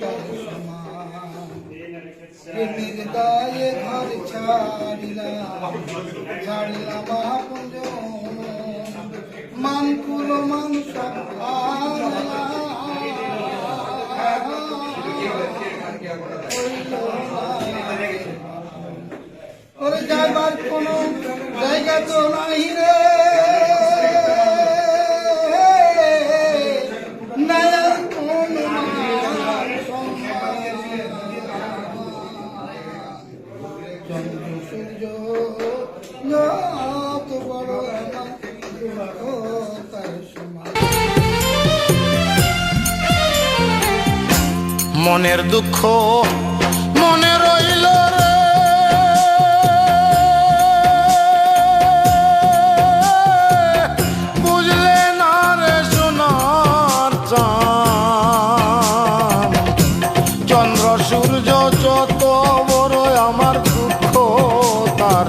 তার সমান। প্রেমের দায়ে ঘর ছাড়িলাম আপনজন, মান কুলো মান সব ওরে যাইবার কোন জায়গা তো নাই রে, নায়ার কোন চন্দ্র সূর্য যত বড় আমার তার সমান। মনের দুঃখ মনে রইল রে, বুঝলে না রে সোনার চাঁদ। চন্দ্র সূর্য যত বড় আমার দুঃখ তার